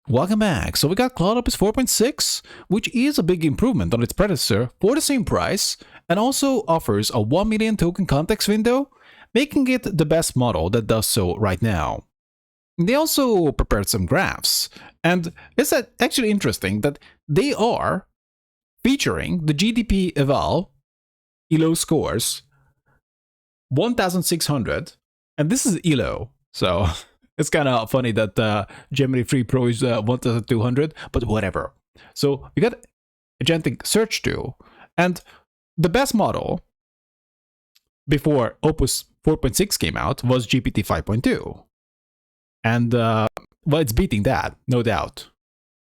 Welcome back. So we got Claude Opus 4.6, which is a big improvement on its predecessor for the same price, and also offers a 1 million token context window, making it the best model that does so right now. They also prepared some graphs, and it's actually interesting that they are featuring the GDP eval ELO scores 1600, and this is ELO, so it's kind of funny that Gemini 3 Pro is 1200, but whatever. So you got Agentic search tool, and the best model before Opus 4.6 came out was GPT 5.2. And, well, it's beating that, no doubt,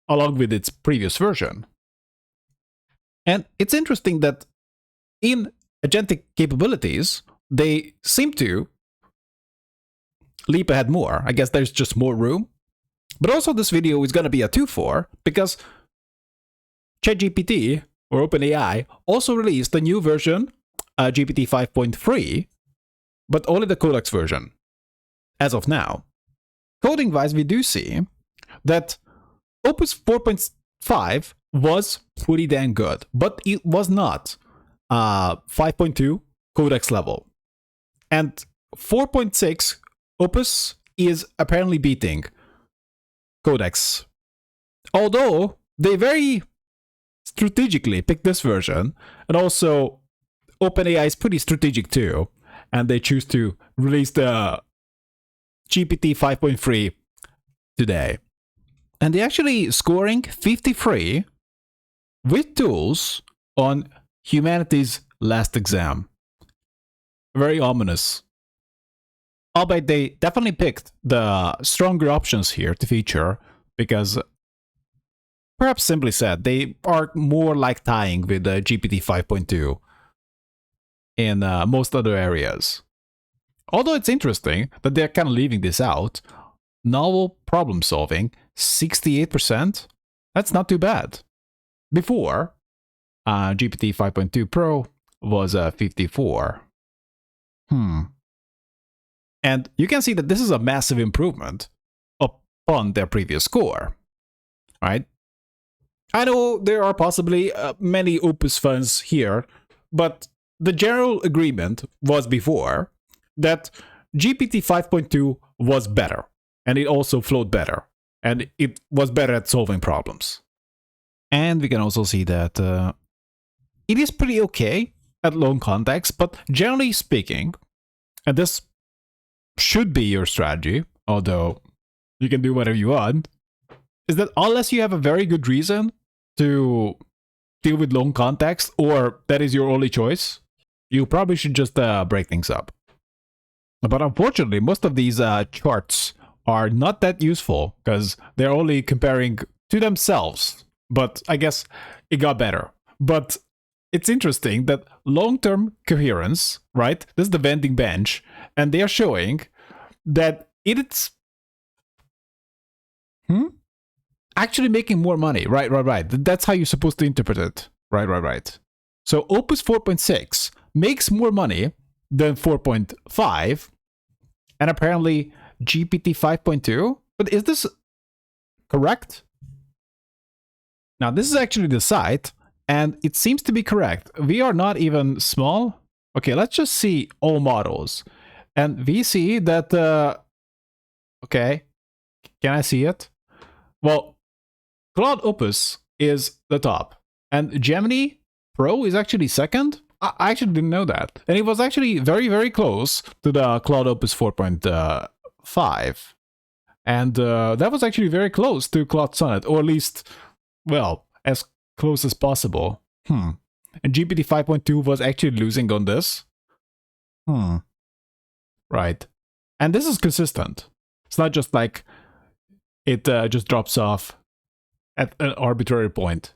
along with its previous version. And it's interesting that in agentic capabilities, they seem to leap ahead more. I guess there's just more room. But also this video is going to be a 2-for because ChatGPT, or OpenAI, also released a new version, GPT 5.3, but only the Codex version, as of now. Coding-wise, we do see that Opus 4.5 was pretty damn good, but it was not 5.2 Codex level. And 4.6 Opus is apparently beating Codex. Although they very strategically picked this version, and also OpenAI is pretty strategic too, and they choose to release the GPT 5.3 today. And they're actually scoring 53 with tools on humanity's last exam. Very ominous. Albeit they definitely picked the stronger options here to feature, because perhaps simply said, they are more like tying with the GPT 5.2 in most other areas. Although it's interesting that they're kind of leaving this out. Novel problem solving, 68%. That's not too bad. Before, GPT 5.2 Pro was 54. And you can see that this is a massive improvement upon their previous score, right? I know there are possibly many Opus fans here, but the general agreement was before that GPT 5.2 was better, and it also flowed better, and it was better at solving problems. And we can also see that it is pretty okay at long context, but generally speaking, and this should be your strategy, although you can do whatever you want, is that unless you have a very good reason to deal with long context, or that is your only choice, you probably should just break things up. But unfortunately, most of these charts are not that useful because they're only comparing to themselves. But I guess it got better. But it's interesting that long-term coherence, right? This is the vending bench, and they are showing that it's actually making more money. Right. That's how you're supposed to interpret it. Right. So Opus 4.6 makes more money than 4.5, and apparently GPT 5.2. But is this correct? Now, this is actually the site, and it seems to be correct. We are not even small. Okay, let's just see all models. And we see that, okay, can I see it? Well, Claude Opus is the top, and Gemini Pro is actually second. I actually didn't know that. And it was actually very, very close to the Claude Opus 4.5. And that was actually very close to Claude Sonnet, or at least, well, as close as possible. And GPT 5.2 was actually losing on this. Right. And this is consistent. It's not just like it just drops off at an arbitrary point.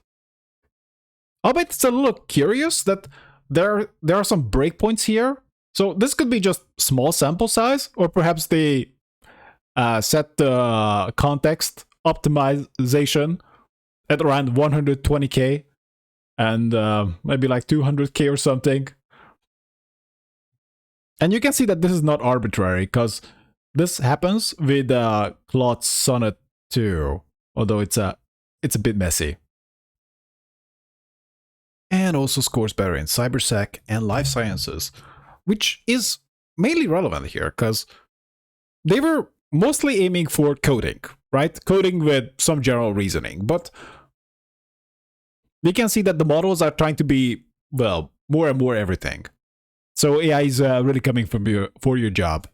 I'll bet it's a little curious that there are some breakpoints here. So this could be just small sample size, or perhaps they set the context optimization at around 120k and maybe like 200k or something. And you can see that this is not arbitrary, because this happens with Claude Sonnet 2. although it's a bit messy. And also scores better in cybersec and life sciences, which is mainly relevant here because they were mostly aiming for coding, right? Coding with some general reasoning, but we can see that the models are trying to be, well, more and more everything. So AI is really coming for your job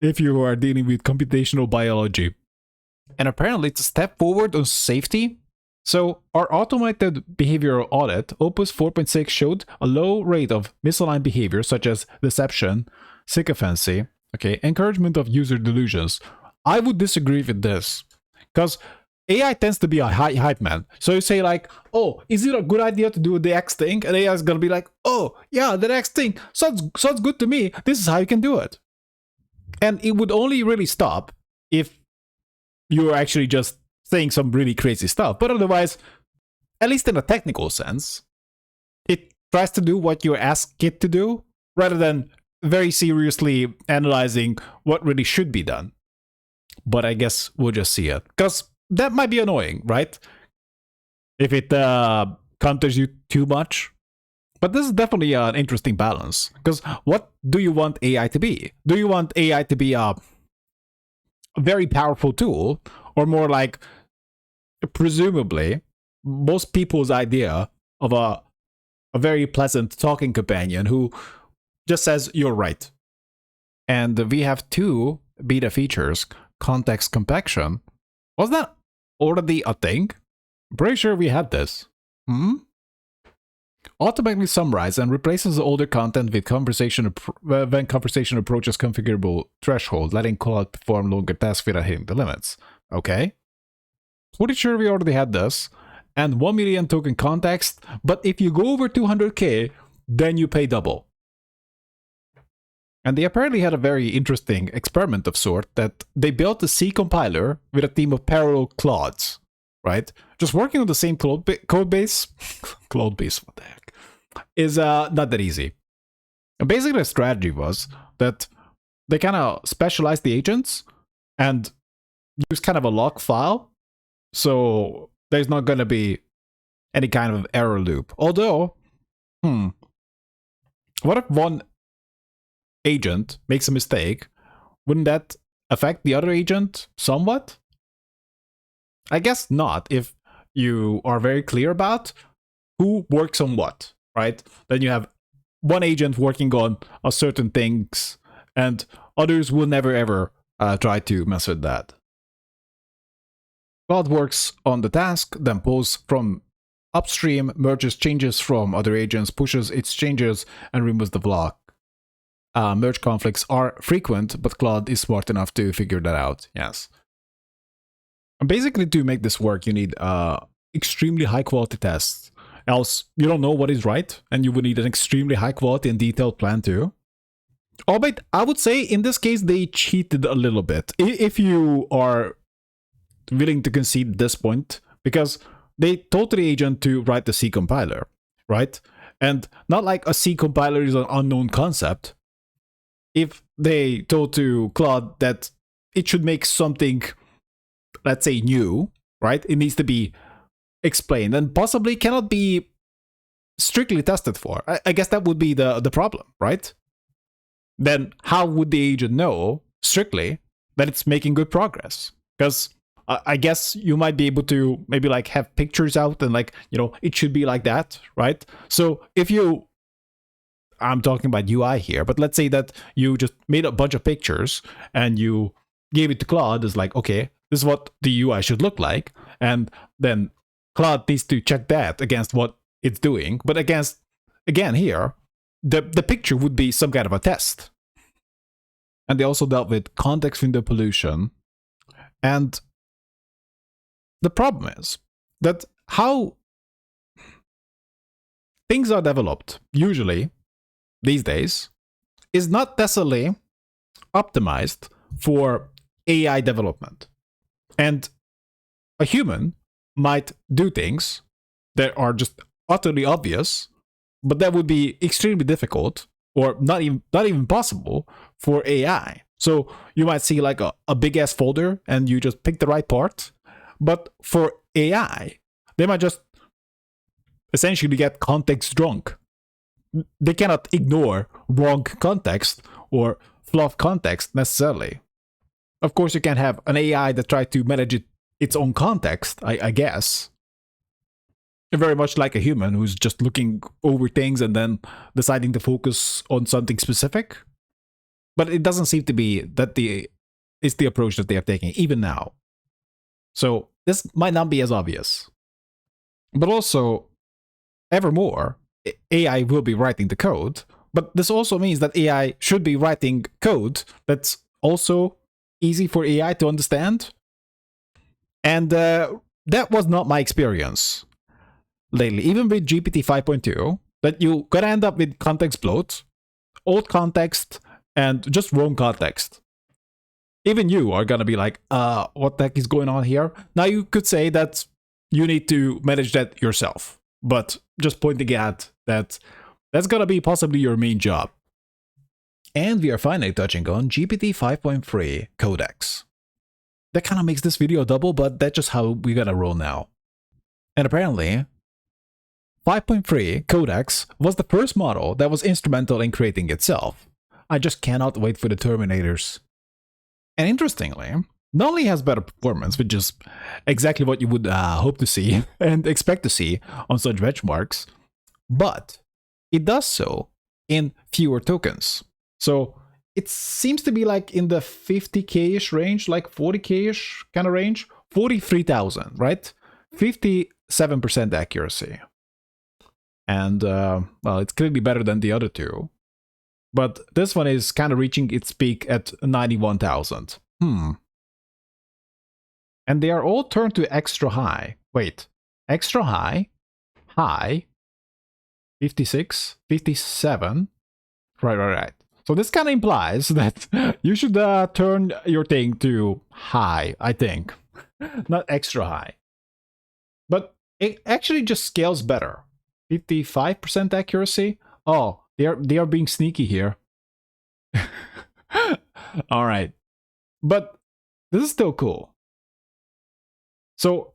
if you are dealing with computational biology. And apparently it's a step forward on safety. So our automated behavioral audit, Opus 4.6, showed a low rate of misaligned behavior such as deception, sycophancy, okay, encouragement of user delusions. I would disagree with this because AI tends to be a hype man. So you say like, oh, is it a good idea to do the X thing? And AI is going to be like, oh, yeah, the next thing sounds good to me. This is how you can do it. And it would only really stop if you're actually just saying some really crazy stuff. But otherwise, at least in a technical sense, it tries to do what you ask it to do rather than very seriously analyzing what really should be done. But I guess we'll just see it. Because that might be annoying, right? If it counters you too much. But this is definitely an interesting balance. Because what do you want AI to be? Do you want AI to be a very powerful tool? Or more like, presumably, most people's idea of a very pleasant talking companion who just says, you're right. And we have two beta features, context compaction. Was that already a thing? I'm pretty sure we had this. Automatically summarize and replaces the older content with conversation when conversation approaches configurable threshold, letting Claude perform longer tasks without hitting the limits. Okay. Pretty sure we already had this. And 1 million token context, but if you go over 200k, then you pay double. And they apparently had a very interesting experiment of sort that they built a C compiler with a team of parallel Claudes, right? Just working on the same code base, Claude base, what the heck, is not that easy. And basically the strategy was that they kind of specialized the agents and use kind of a log file, so there's not going to be any kind of error loop. Although, what if one agent makes a mistake? Wouldn't that affect the other agent somewhat? I guess not, if you are very clear about who works on what, right? Then you have one agent working on a certain things, and others will never ever try to mess with that. Claude works on the task, then pulls from upstream, merges changes from other agents, pushes its changes, and removes the block. Merge conflicts are frequent, but Claude is smart enough to figure that out, yes. And basically, to make this work, you need extremely high-quality tests. Else, you don't know what is right, and you will need an extremely high-quality and detailed plan too. Albeit, I would say, in this case, they cheated a little bit. If you are willing to concede this point, because they told the agent to write the C compiler, right? And not like a C compiler is an unknown concept. If they told to Claude that it should make something, let's say, new, right? It needs to be explained and possibly cannot be strictly tested for. I guess that would be the problem, right? Then how would the agent know strictly that it's making good progress? Because I guess you might be able to maybe like have pictures out and like, you know, it should be like that, right? So if you, I'm talking about UI here, but let's say that you just made a bunch of pictures and you gave it to Claude as like, okay, this is what the UI should look like. And then Claude needs to check that against what it's doing. But again here, the picture would be some kind of a test. And they also dealt with context window pollution. And the problem is that how things are developed, usually, these days, is not necessarily optimized for AI development. And a human might do things that are just utterly obvious, but that would be extremely difficult or not even possible for AI. So you might see like a big ass folder and you just pick the right part, But for AI, they might just essentially get context drunk. They cannot ignore wrong context or fluff context necessarily. Of course, you can have an AI that tries to manage its own context, I guess. Very much like a human who's just looking over things and then deciding to focus on something specific. But it doesn't seem to be that it's the approach that they are taking, even now. So this might not be as obvious. But also, evermore, AI will be writing the code. But this also means that AI should be writing code that's also easy for AI to understand. And that was not my experience lately. Even with GPT 5.2, that you gotta end up with context bloat, old context, and just wrong context. Even you are gonna be like, what the heck is going on here? Now you could say that you need to manage that yourself. But just pointing at that, that's gonna be possibly your main job. And we are finally touching on GPT 5.3 Codex. That kind of makes this video double, but that's just how we're gonna roll now. And apparently, 5.3 Codex was the first model that was instrumental in creating itself. I just cannot wait for the Terminators. And interestingly, not only has better performance, which is exactly what you would hope to see and expect to see on such benchmarks, but it does so in fewer tokens. So it seems to be like in the 50k-ish range, like 40k-ish kind of range, 43,000, right? 57% accuracy. And, well, it's clearly better than the other two. But this one is kind of reaching its peak at 91,000. And they are all turned to extra high. Wait, extra high, high, 56, 57. Right. So this kind of implies that you should turn your thing to high, I think. Not extra high. But it actually just scales better. 55% accuracy? Oh, they are being sneaky here. Alright. But this is still cool. So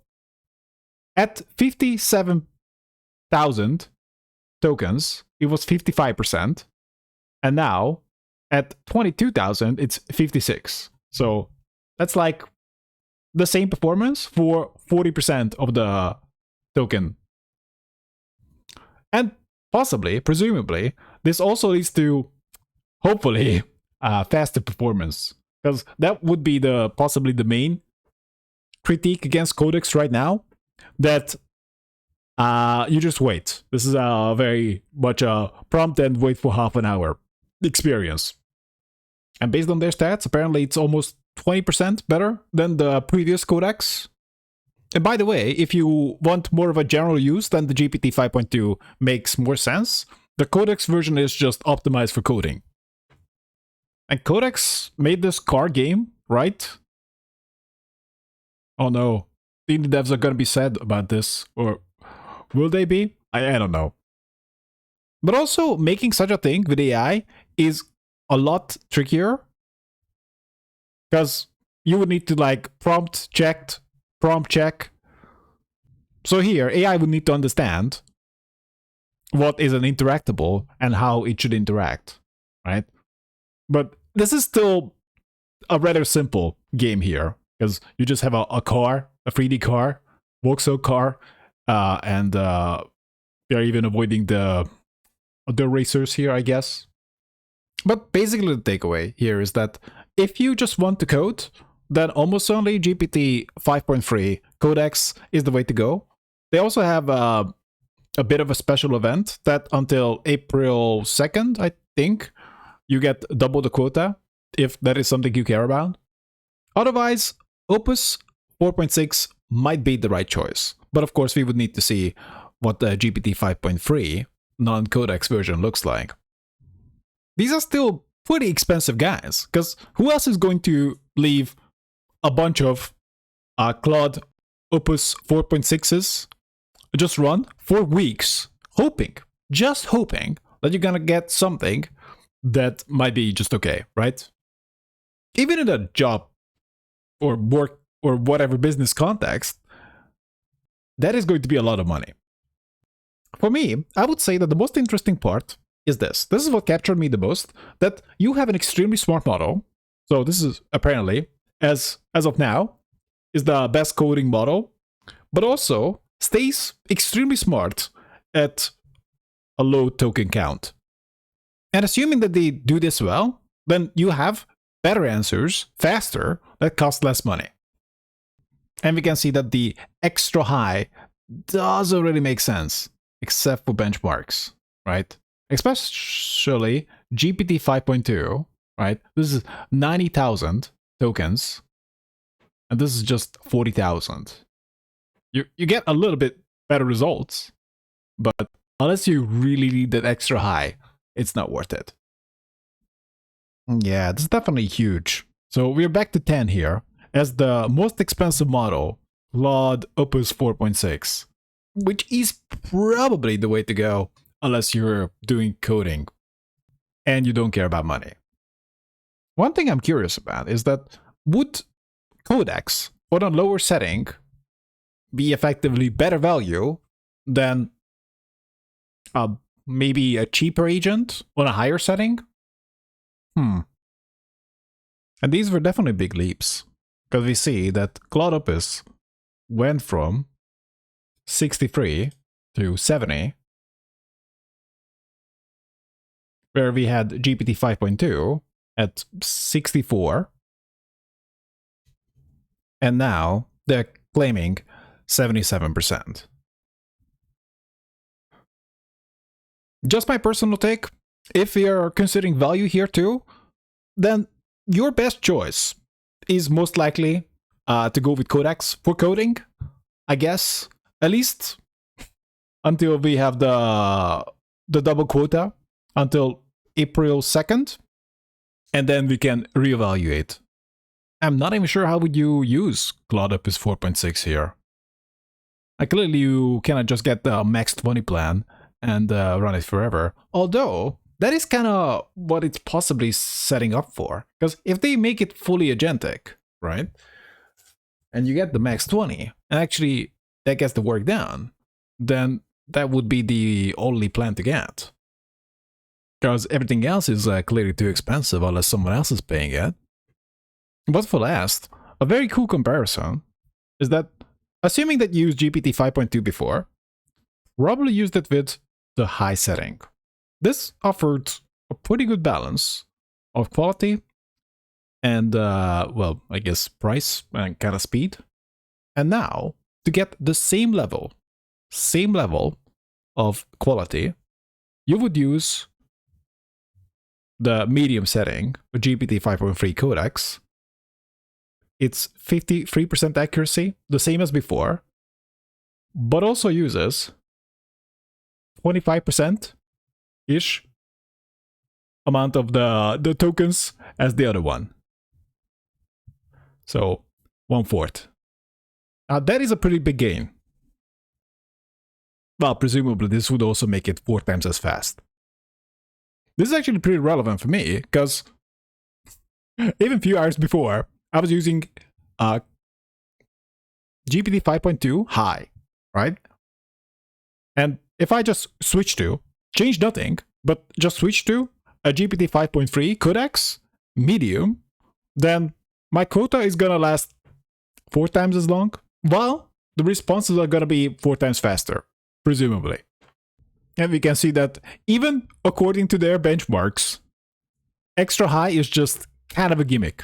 at 57,000 tokens, it was 55%. And now at 22,000, it's 56. So that's like the same performance for 40% of the token. And possibly, presumably, this also leads to, hopefully, faster performance. Because that would be possibly the main critique against Codex right now. That you just wait. This is a very much a prompt and wait for half an hour experience. And based on their stats, apparently it's almost 20% better than the previous Codex. And by the way, if you want more of a general use, then the GPT 5.2 makes more sense. The Codex version is just optimized for coding. And Codex made this car game, right? Oh no. The indie devs are gonna be sad about this. Or will they be? I don't know. But also, making such a thing with AI is a lot trickier. Because you would need to like prompt check. So here, AI would need to understand what is an interactable and how it should interact, right? But this is still a rather simple game here, because you just have a car, a 3D car, voxel car, and they're even avoiding the racers here, I guess. But basically the takeaway here is that if you just want to code, then almost certainly GPT 5.3 Codex is the way to go. They also have a bit of a special event that until April 2nd, I think, you get double the quota, if that is something you care about. Otherwise, Opus 4.6 might be the right choice. But of course, we would need to see what the GPT 5.3 non-Codex version looks like. These are still pretty expensive guys, because who else is going to leave a bunch of Claude Opus 4.6s just run for weeks, just hoping that you're gonna get something that might be just okay, right? Even in a job or work or whatever business context, that is going to be a lot of money. For me, I would say that the most interesting part is this. This is what captured me the most, that you have an extremely smart model. So this is apparently, as of now, is the best coding model, but also stays extremely smart at a low token count. And assuming that they do this well, then you have better answers, faster, that cost less money. And we can see that the extra high doesn't really make sense, except for benchmarks, right? Especially GPT 5.2, right? This is 90,000 tokens, and this is just 40,000. You get a little bit better results, but unless you really need that extra high, it's not worth it. Yeah, this is definitely huge. So we're back to 10 here as the most expensive model, Claude Opus 4.6, which is probably the way to go unless you're doing coding and you don't care about money. One thing I'm curious about is that would Codex on a lower setting be effectively better value than maybe a cheaper agent on a higher setting? And these were definitely big leaps, because we see that Claude Opus went from 63 to 70, where we had GPT 5.2 at 64, and now they're claiming 77%. Just my personal take, if you're considering value here too, then your best choice is most likely to go with Codex for coding, I guess, at least until we have the double quota until April 2nd, and then we can reevaluate. I'm not even sure how would you use Claude Opus 4.6 here. Clearly you cannot just get the max 20 plan and run it forever, although that is kind of what it's possibly setting up for. Because if they make it fully agentic, right, and you get the max 20, and actually that gets the work done, then that would be the only plan to get. Because everything else is clearly too expensive unless someone else is paying it. But for last, a very cool comparison is that, assuming that you used GPT 5.2 before, probably used it with the high setting. This offered a pretty good balance of quality and, well, I guess price and kind of speed. And now, to get the same level of quality, you would use the medium setting with GPT 5.3 Codex. It's 53% accuracy, the same as before, but also uses 25%-ish amount of the tokens as the other one. So 1/4. That is a pretty big gain. Well, presumably this would also make it 4 times as fast. This is actually pretty relevant for me, because even a few hours before, I was using GPT 5.2 high, right? And if I just change nothing, but just switch to a GPT 5.3 Codex medium, then my quota is gonna last 4 times as long, while the responses are gonna be 4 times faster, presumably. And we can see that even according to their benchmarks, extra high is just kind of a gimmick,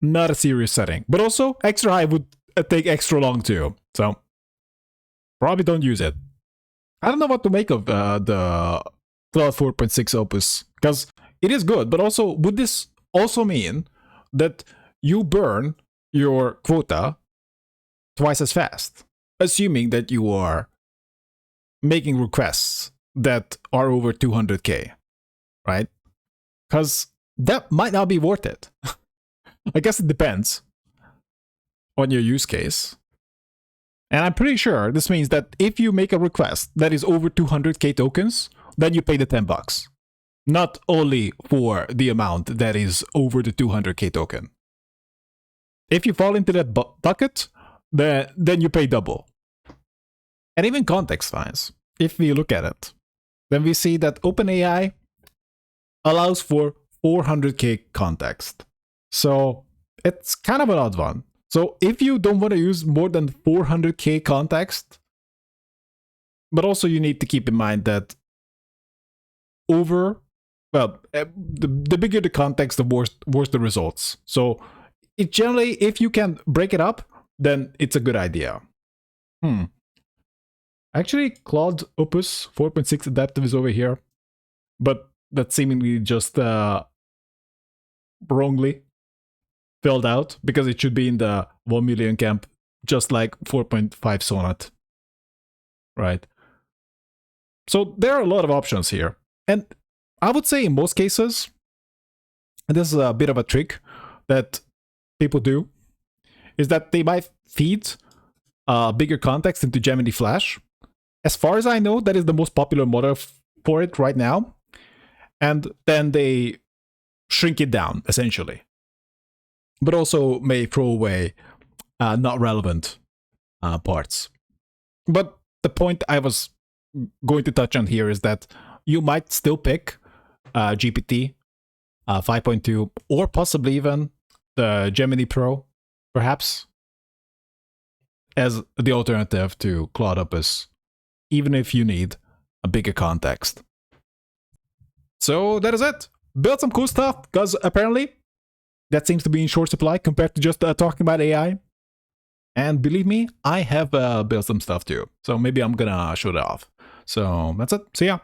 not a serious setting. But also, extra high would take extra long too, so probably don't use it. I don't know what to make of the Claude 4.6 Opus, because it is good, but also, would this also mean that you burn your quota twice as fast, assuming that you are making requests that are over 200k, right? Because that might not be worth it. I guess it depends on your use case. And I'm pretty sure this means that if you make a request that is over 200k tokens, then you pay the $10. Not only for the amount that is over the 200k token. If you fall into that bucket, then you pay double. And even context-wise, if we look at it, then we see that OpenAI allows for 400k context. So it's kind of an odd one. So if you don't want to use more than 400k context, but also you need to keep in mind that the bigger the context, the worse the results. So it generally, if you can break it up, then it's a good idea. Actually, Claude Opus 4.6 adaptive is over here, but that's seemingly just wrongly filled out because it should be in the 1 million camp, just like 4.5 Sonnet. Right. So there are a lot of options here. And I would say in most cases, and this is a bit of a trick that people do, is that they might feed bigger context into Gemini Flash. As far as I know, that is the most popular model for it right now. And then they shrink it down, essentially. But also may throw away not relevant parts. But the point I was going to touch on here is that you might still pick GPT 5.2 or possibly even the Gemini Pro, perhaps, as the alternative to Claude Opus, even if you need a bigger context. So that is it. Build some cool stuff, because apparently that seems to be in short supply compared to just talking about AI. And believe me, I have built some stuff too. So maybe I'm gonna show it off. So that's it. See ya.